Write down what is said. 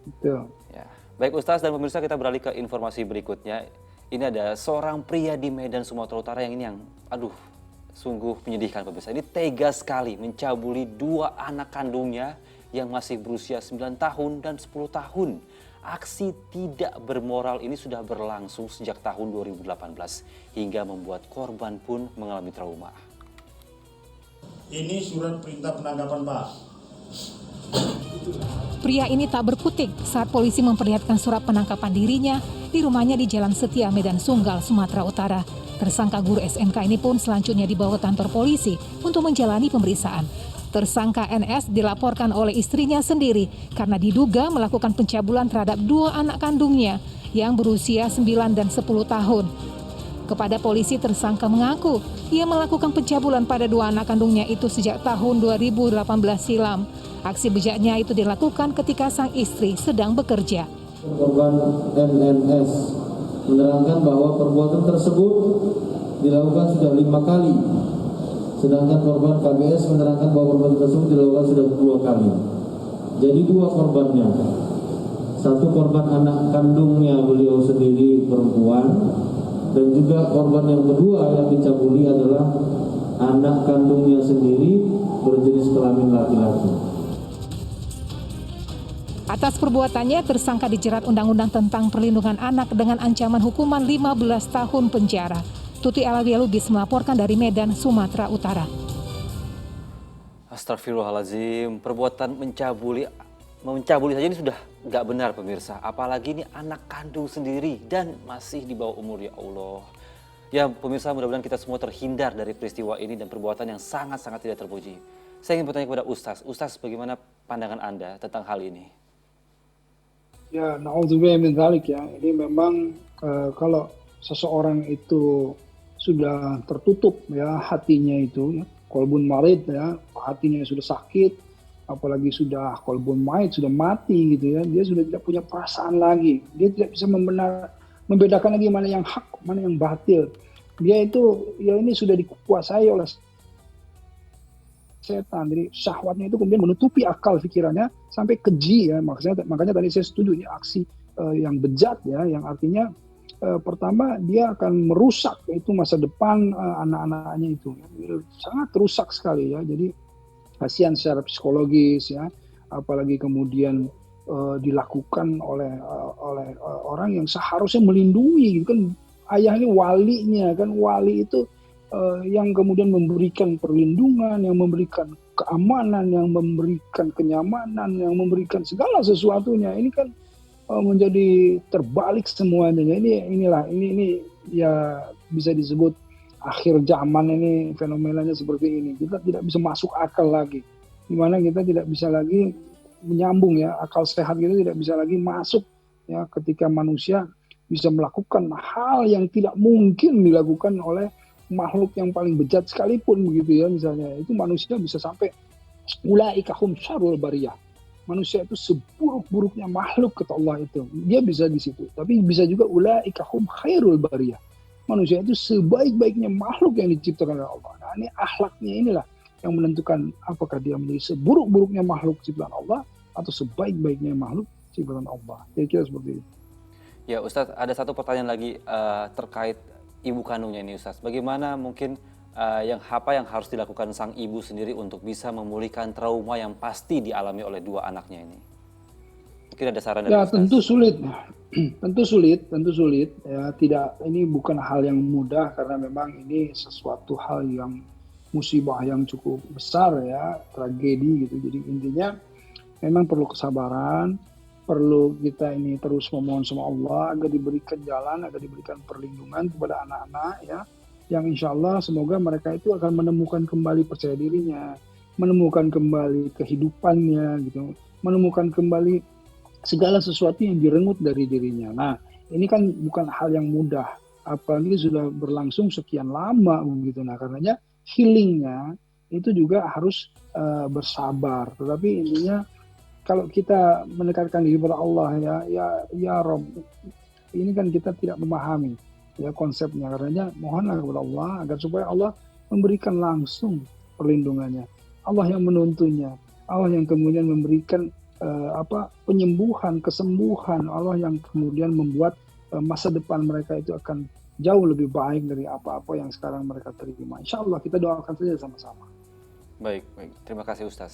Betul. Ya. Baik Ustaz dan pemirsa, kita beralih ke informasi berikutnya. Ini ada seorang pria di Medan, Sumatera Utara yang aduh, sungguh menyedihkan pemirsa. Ini tega sekali mencabuli dua anak kandungnya yang masih berusia 9 tahun dan 10 tahun. Aksi tidak bermoral ini sudah berlangsung sejak tahun 2018 hingga membuat korban pun mengalami trauma. Ini surat perintah penangkapan, Pak. Pria ini tak berkutik saat polisi memperlihatkan surat penangkapan dirinya di rumahnya di Jalan Setia, Medan Sunggal, Sumatera Utara. Tersangka guru SMK ini pun selanjutnya dibawa ke kantor polisi untuk menjalani pemeriksaan. Tersangka NS dilaporkan oleh istrinya sendiri karena diduga melakukan pencabulan terhadap dua anak kandungnya yang berusia 9 dan 10 tahun. Kepada polisi, tersangka mengaku ia melakukan pencabulan pada dua anak kandungnya itu sejak tahun 2018 silam. Aksi bejaknya itu dilakukan ketika sang istri sedang bekerja. Korban NNS menerangkan bahwa perbuatan tersebut dilakukan sudah 5 kali. Sedangkan korban KBS menerangkan bahwa perbuatan tersebut dilakukan sudah 2 kali. Jadi 2 korbannya. Satu korban anak kandungnya beliau sendiri perempuan, dan juga korban yang kedua yang dicabuli adalah anak kandungnya sendiri berjenis kelamin laki-laki. Atas perbuatannya, tersangka dijerat Undang-Undang tentang Perlindungan Anak dengan ancaman hukuman 15 tahun penjara. Tuti Alawiya Lubis melaporkan dari Medan, Sumatera Utara. Astagfirullahaladzim, perbuatan mencabuli saja ini sudah nggak benar pemirsa. Apalagi ini anak kandung sendiri dan masih di bawah umur, ya Allah. Ya pemirsa, mudah-mudahan kita semua terhindar dari peristiwa ini dan perbuatan yang sangat-sangat tidak terpuji. Saya ingin bertanya kepada Ustaz. Ustaz, bagaimana pandangan Anda tentang hal ini? Ya, na'udzubillah min dzalik ya. Ini memang kalau seseorang itu sudah tertutup ya hatinya itu ya, qalbun marid ya, hatinya sudah sakit, apalagi sudah qalbun maid, sudah mati gitu ya, dia sudah tidak punya perasaan lagi. Dia tidak bisa membedakan lagi mana yang hak, mana yang batil. Dia itu ya ini sudah dikuasai oleh setan. Jadi syahwatnya itu kemudian menutupi akal pikirannya sampai keji ya. Makanya tadi saya setuju ini aksi yang bejat ya, yang artinya pertama dia akan merusak itu masa depan anak-anaknya itu. Sangat rusak sekali ya. Jadi kasihan secara psikologis ya, apalagi kemudian dilakukan oleh orang yang seharusnya melindungi gitu kan. Ayah ini walinya kan, wali itu yang kemudian memberikan perlindungan, yang memberikan keamanan, yang memberikan kenyamanan, yang memberikan segala sesuatunya. Ini kan menjadi terbalik semuanya. Ini ya bisa disebut akhir zaman ini, fenomenanya seperti ini. Kita tidak bisa masuk akal lagi. Dimana kita tidak bisa lagi menyambung ya, akal sehat kita tidak bisa lagi masuk ya ketika manusia bisa melakukan hal yang tidak mungkin dilakukan oleh makhluk yang paling bejat sekalipun begitu ya, misalnya itu manusia bisa sampai ulaika hum syarrul bariyah. Manusia itu seburuk-buruknya makhluk kata Allah itu. Dia bisa di situ. Tapi bisa juga ulaika hum khairul bariyah. Manusia itu sebaik-baiknya makhluk yang diciptakan oleh Allah. Nah, ini akhlaknya inilah yang menentukan apakah dia menjadi seburuk-buruknya makhluk ciptaan Allah atau sebaik-baiknya makhluk ciptaan Allah. Kira-kira seperti itu. Ya Ustadz, ada satu pertanyaan lagi terkait ibu kandungnya ini Ustadz. Bagaimana mungkin apa yang harus dilakukan sang ibu sendiri untuk bisa memulihkan trauma yang pasti dialami oleh dua anaknya ini? Mungkin ada saran dari Ustadz. Tentu sulit ya, tidak, ini bukan hal yang mudah karena memang ini sesuatu hal yang musibah yang cukup besar ya, tragedi gitu. Jadi intinya memang perlu kesabaran, perlu kita ini terus memohon sama Allah agar diberikan jalan, agar diberikan perlindungan kepada anak-anak ya, yang insya Allah semoga mereka itu akan menemukan kembali percaya dirinya, menemukan kembali kehidupannya gitu, menemukan kembali segala sesuatu yang direnggut dari dirinya. Nah, ini kan bukan hal yang mudah, apalagi sudah berlangsung sekian lama begitu. Nah, karenanya healingnya itu juga harus bersabar. Tetapi intinya kalau kita mendekatkan diri kepada Allah ya Rob, ini kan kita tidak memahami ya konsepnya, karenanya mohonlah kepada Allah agar supaya Allah memberikan langsung perlindungannya, Allah yang menuntunnya, Allah yang kemudian memberikan penyembuhan, kesembuhan Allah yang kemudian membuat masa depan mereka itu akan jauh lebih baik dari apa-apa yang sekarang mereka terima. Insya Allah kita doakan saja sama-sama. Baik, baik. Terima kasih Ustaz.